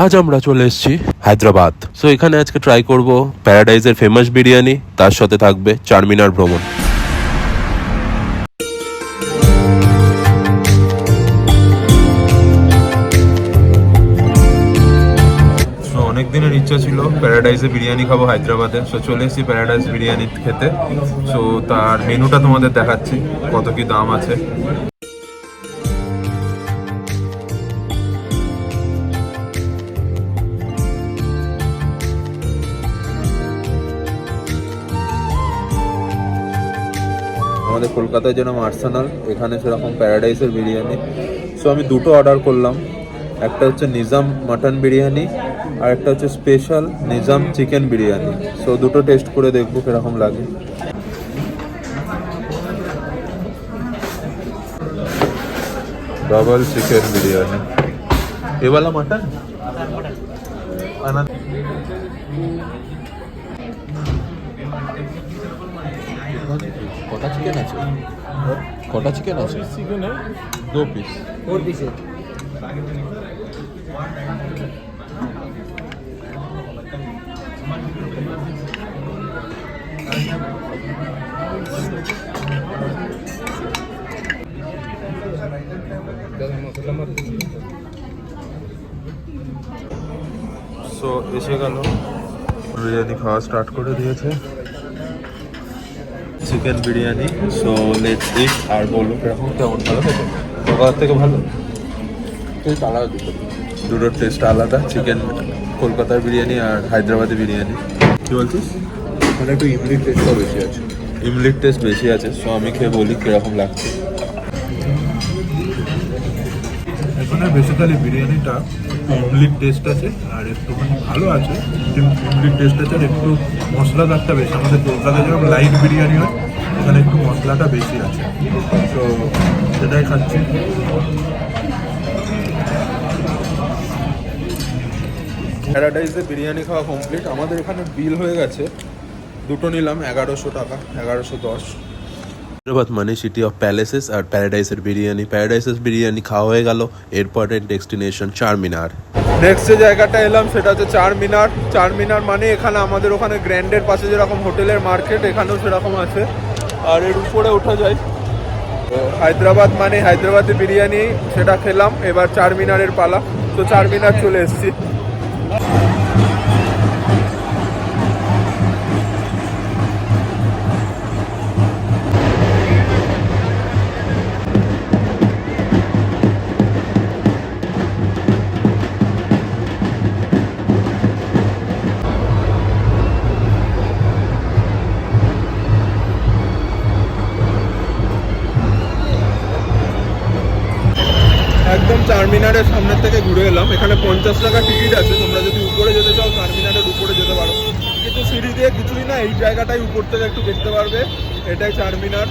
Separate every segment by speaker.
Speaker 1: আজ আমরা চলে এসেছি হায়দ্রাবাদ। সো এখানে আজকে ট্রাই করব প্যারাডাইজের ফেমাস বিরিয়ানি, তার সাথে থাকবে চারমিনার ভ্রমণ। অনেক দিনের ইচ্ছা ছিল প্যারাডাইজে বিরিয়ানি খাবো হায়দ্রাবাদে। সো চলে এসেছি প্যারাডাইজ বিরিয়ানি খেতে। সো তার মেনুটা তোমাদের দেখাচ্ছি, কত কি দাম আছে। আমাদের কলকাতায় যেরকম আর্সেনাল, এখানে সেরকম প্যারাডাইসের বিরিয়ানি। সো আমি দুটো অর্ডার করলাম, একটা হচ্ছে নিজাম মাটন বিরিয়ানি আর একটা হচ্ছে special Nizam chicken biryani. So দুটো টেস্ট করে দেখবো কিরকম লাগে। डबल चिकन बिरयानी, ये वाला मटन কটা চিকেন আছে? কটা চিকেন আছে? Chicken 2 piece, 4 piece. সো এসে গেল, বিরিয়ানি খাওয়া স্টার্ট করে দিয়েছে, chicken biryani. So let's eat. আর বলো কিরকম, কেমন? ভালো খেতে? কলকাতার থেকে ভালো? টেস্ট আলাদা, দুটোর টেস্ট আলাদা। চিকেন কলকাতার বিরিয়ানি আর হায়দ্রাবাদি বিরিয়ানি। কী বলছিস?
Speaker 2: মানে একটু ইমলির টেস্টটা বেশি আছে।
Speaker 1: ইমলির টেস্ট বেশি আছে। সো আমি খেয়ে বলি কীরকম লাগছে।
Speaker 2: এখানে বেসিক্যালি বিরিয়ানিটা ইমলির টেস্ট আছে আর একটুখানি ভালো আছে, ইমলির টেস্ট আছে আর একটু মশলাদারটা বেশি। আমাদের কলকাতায় যেরকম লাইট বিরিয়ানি হয়, এখানে একটু মশলাটা বেশি আছে। তো সেটাই খাচ্ছি।
Speaker 1: প্যারাডাইজে বিরিয়ানি খাওয়া কমপ্লিট। আমাদের এখানে বিল হয়ে গেছে, দুটো নিলাম 1100 টাকা, 1110। হায়দ্রাবাদ মানে সিটি অফ প্যালেসেস আর প্যারাডাইসের বিরিয়ানি। প্যারাডাইসের বিরিয়ানি খাওয়া হয়ে গেল, এরপরে ডেস্টিনেশন চারমিনার। নেক্সট যে জায়গাটা এলাম সেটা হচ্ছে চারমিনার। চারমিনার মানে এখানে আমাদের ওখানে গ্র্যান্ডের পাশে যেরকম হোটেলের মার্কেট, এখানেও সেরকম আছে। আর এর উপরে ওঠা যায়। তো হায়দ্রাবাদ মানে হায়দ্রাবাদি বিরিয়ানি, সেটা খেলাম। এবার চারমিনারের পালা। তো চারমিনার চলে এসেছি। একদম চারমিনারের সামনের থেকে ঘুরে এলাম। এখানে 50 টাকা টিকিট আছে। তোমরা যদি উপরে যেতে চাও চারমিনারের উপরে যেতে পারো, কিন্তু সিঁড়ি দিয়ে কিছুই না, এই জায়গাটাই উপর থেকে একটু দেখতে পারবে। এটাই চারমিনার।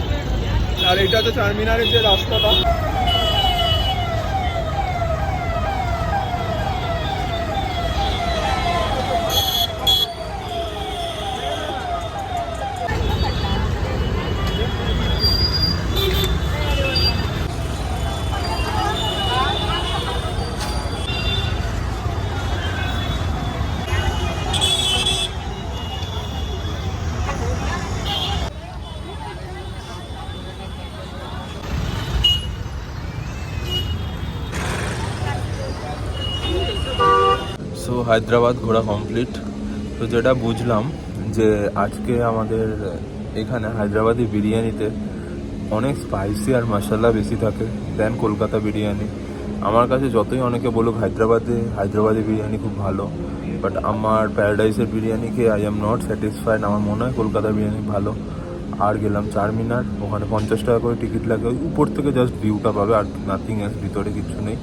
Speaker 1: আর এইটা হচ্ছে চারমিনারের যে রাস্তাটা। সো হায়দ্রাবাদ ঘোরা কমপ্লিট। তো যেটা বুঝলাম যে আজকে আমাদের এখানে হায়দ্রাবাদি বিরিয়ানিতে অনেক স্পাইসি আর মশলা বেশি থাকে দেন কলকাতা বিরিয়ানি। আমার কাছে যতই অনেকে বলুক হায়দ্রাবাদি বিরিয়ানি খুব ভালো, বাট আমার প্যারাডাইসের বিরিয়ানি খেয়ে আই এম নট স্যাটিসফাইড। আমার মনে হয় কলকাতা বিরিয়ানি ভালো। আর গেলাম চারমিনার, ওখানে 50 টাকা করে টিকিট লাগে। ওই উপর থেকে জাস্ট ভিউটা পাবে, আর নাথিং এলস, ভিতরে কিছু নেই।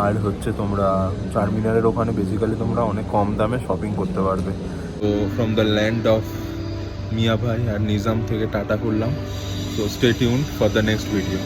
Speaker 1: আর হচ্ছে তোমরা চারমিনারের ওখানে বেসিক্যালি তোমরা অনেক কম দামে শপিং করতে পারবে। তো ফ্রম দ্য ল্যান্ড অফ মিয়া ভাই আর নিজাম থেকে টাটা করলাম। So stay tuned for the next video.